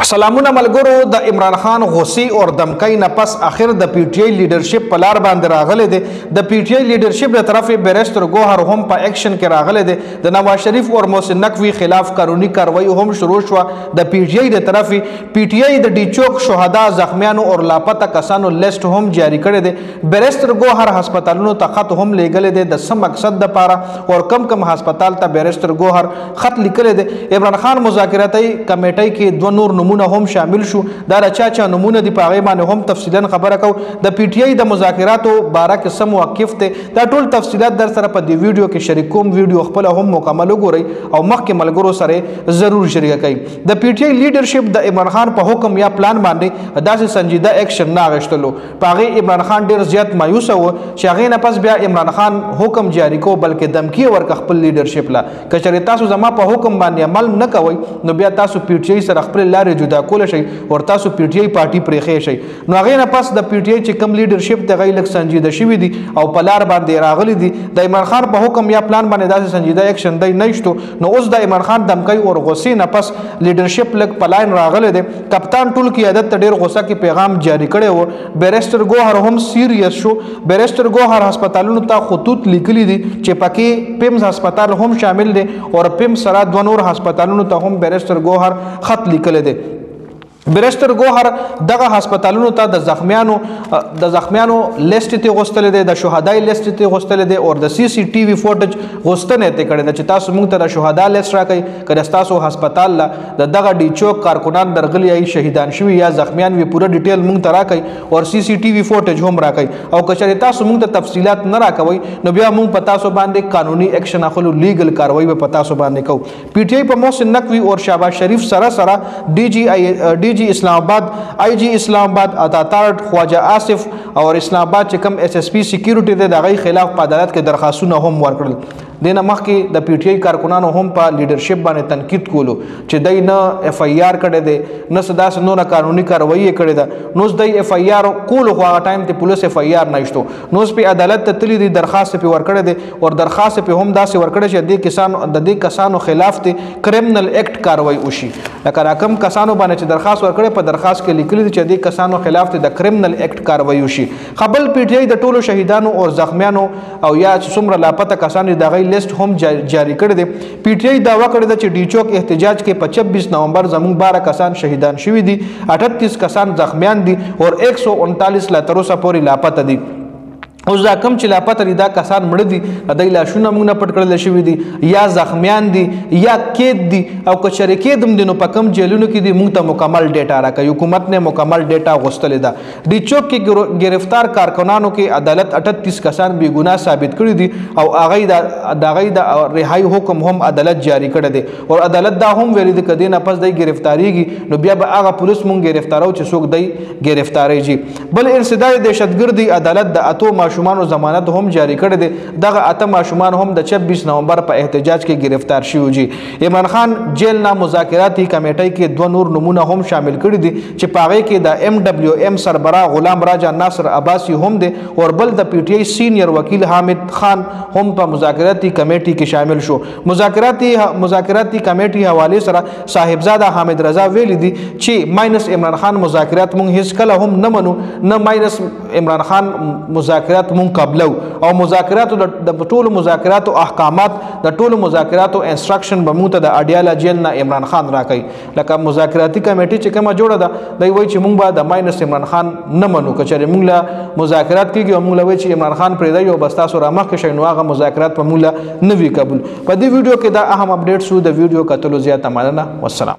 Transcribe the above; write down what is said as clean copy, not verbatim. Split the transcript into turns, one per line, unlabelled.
سلامونه ملګرو د عمران خان غوسی او دمکای نه پس اخر د پی ټی آی لیډرشپ په لار باندې راغله دي د پی ټی آی لیډرشپ له طرف بیرستر ګوهر هم په اکشن کې راغله دي د نواز شریف او محسن نقوی خلاف قانوني کاروایی هم شروع شو د پی ټی آی له طرف پی ټی آی د ډی چوک شهدا زخمیانو او لاپته کسانو لیست هم جاری کړی دي بیرستر ګوهر هسپتالونو ته خط هم لیږل دي د سم مقصد د پاره او کم هسپتال ته بیرستر ګوهر خط لیکل دي عمران خان مذاکراتي کمیټې کې دوه نور نمونه هم شامل شو دا چا نمونه دی پاغه باندې هم تفصیلا خبره کو د پی ټی آی د مذاکراتو باره کې سم موقف ته دا ټول تفصيلات در سره په دی ویډیو کې شریک کوم ویډیو خپل هم مکمل وګورئ او مخکې ملګرو سره ضرور شریک کړئ د پی ټی آی لیډرشپ د عمران خان په حکم یا پلان باندې داسې سنجیده اکشن نه غشتلو پاغه عمران خان ډیر زیات مایوس و چې هغه نه پس بیا عمران خان حکم جاری کو بلکې دمکی ورک خپل لیډرشپ لا کچری تاسو زما په حکم باندې عمل نه کوئ نو بیا تاسو پی ټی آی سره خپل لارې جدا کول شي او تاسو پی ټی آی پارټي پرېخې شي نو هغه نه پس د پی ټی آی چې کم لیډرشپ ته غي لک سنجیده شوی دي او پلار باندې راغلي دي د عمران خان په حکم یا پلان باندې داسې سنجیده اکشن دی نشته نو اوس د عمران خان دمکای او غوسی نه پس لیډرشپ لک پلاین راغله دي کپتان ټول کی عادت ډیر غوسه کې پیغام جاری کړي وو بیرستر ګوهر هم سیریس شو بیرستر ګوهر هسپتالونو ته خطوط لیکلي دي چې پکې پیمز هسپتال هم شامل دي او پیم سره د نور هسپتالونو ته هم بیرستر ګوهر خط لیکل دي بیرستر ګوهر دغه هسپتالونو ته د زخمیانو لیست ته غوستل دي د شهداي لیست ته غوستل دي او د سی سی ټي وي فوټیج غوستنه ته کړي چې تاسو موږ ته د شهدا لیست راکړئ کله تاسو هسپتال لا دغه ډی چوک کارکونان درغلي ای شهیدان شوی یا زخمیان وی پوره ډیټیل موږ ته راکړئ او سی سی ټي وي فوټیج هم راکړئ او کله تاسو موږ ته تفصيلات نه راکوي نو بیا موږ په تاسو باندې قانوني اکشن اخلو لیګل کاروایی په تاسو باندې کو پی ټی آی په محسن نقوی او شهباز شریف سره D G اسلام آباد I ji اسلام آباد اتاتارټ خواجه آصف او اسلام آباد چې کم ایس ایس پی سکیورټي د دغه خلاف په عدالت کې درخواستونه هم ورکړل دینه مخکې د پی ټی آی کارکونانو هم په لیډرشپ باندې تنقید کولو چې دای نه اف آی آر کړي دي نه صدا سنو نه قانوني کاروایی کړي ده نو دای اف آی آر کول خو هغه ټایم ته پولیس اف آی آر نشته نو په عدالت ته تللی دي درخواست په ورکړي دي او درخواست په هم داسې ورکړي چې د دې کسانو خلاف ته کرمنل اکټ کاروایی وشي لکه راکم کسانو باندې چې درخواست ورکړي په درخواست کې لیکلي دي چې د کسانو خلاف ته د کرمنل اکټ کاروایی وشي خپل پی ټی آی د ټولو شهیدانو او زخمیانو او یا څومره لاپته کسانو دغه لیست هم جاری کړی دی پی ټی آی داوا کړی دی چې ډی چوک احتجاج کې په 26 نومبر زموږ 12 کسان شهیدان شوي دي 38 کسان زخمیان دي او 139 لا تر اوسه پورې لاپته دي اوس دا کم چې لاپته دي دا کسان مړه دي د لاشونه موږ نه پټ کړل شوی دي یا زخمیان دي یا کېد دي او کچره کېدم دي نو په کم جیلونو کې دي موږ ته مکمل ډیټا راکړي حکومت نه مکمل ډیټا غوښتل ده ډی چوک کې گرفتار کارکنانو کې عدالت 38 کسان بے ګناه ثابت کړي دي او هغه د رهایی حکم هم عدالت جاری کړی دي او عدالت دا هم ویلي دي کدی نه پس د گرفتاریږي نو بیا به هغه پولیس مونږ گرفتارو چې څوک دی گرفتاریږي بل انسداد دهشتګردي عدالت د اتو ماشومان ضمانت هم جاری کړی دي دغه اته ماشومان هم د 26 نومبر په احتجاج کې گرفتار شوي دي عمران خان جیل نه مذاکراتي کمیټې کې دوه نور نمونه هم شامل کړي دي چې پاغه کې د ام دبليو ام سربراه غلام راجا ناصر عباسی هم دي او بل د پی ټی آی سینیئر وکیل حامد خان هم په مذاکراتي کمیټې کې شامل شو مذاکراتي کمیټې حواله سره صاحبزاده حامد رضا ویلي دي چې ماینس عمران خان مذاکرات مونږ هیڅ کله هم نه منو نه ماینس عمران خان مذاکرات مون قبلو او مذاکرات د ټولو مذاکرات او احکامات د ټولو مذاکرات او انسترکشن به موږ ته د اډیاله جیل نه عمران خان راکړي لکه مذاکراتي کمیټه چې کومه جوړه ده دوی وایي چې موږ به د ماینس عمران خان نه منو کچره موږ له مذاکرات کیږي او موږ له وایي چې عمران خان پرې دی او بس تاسو را مخ کې شئ نو هغه مذاکرات په موږ نه وی قبول په دې ویډیو کې دا اهم اپډیټ شو د ویډیو کتلو زیاته مننه والسلام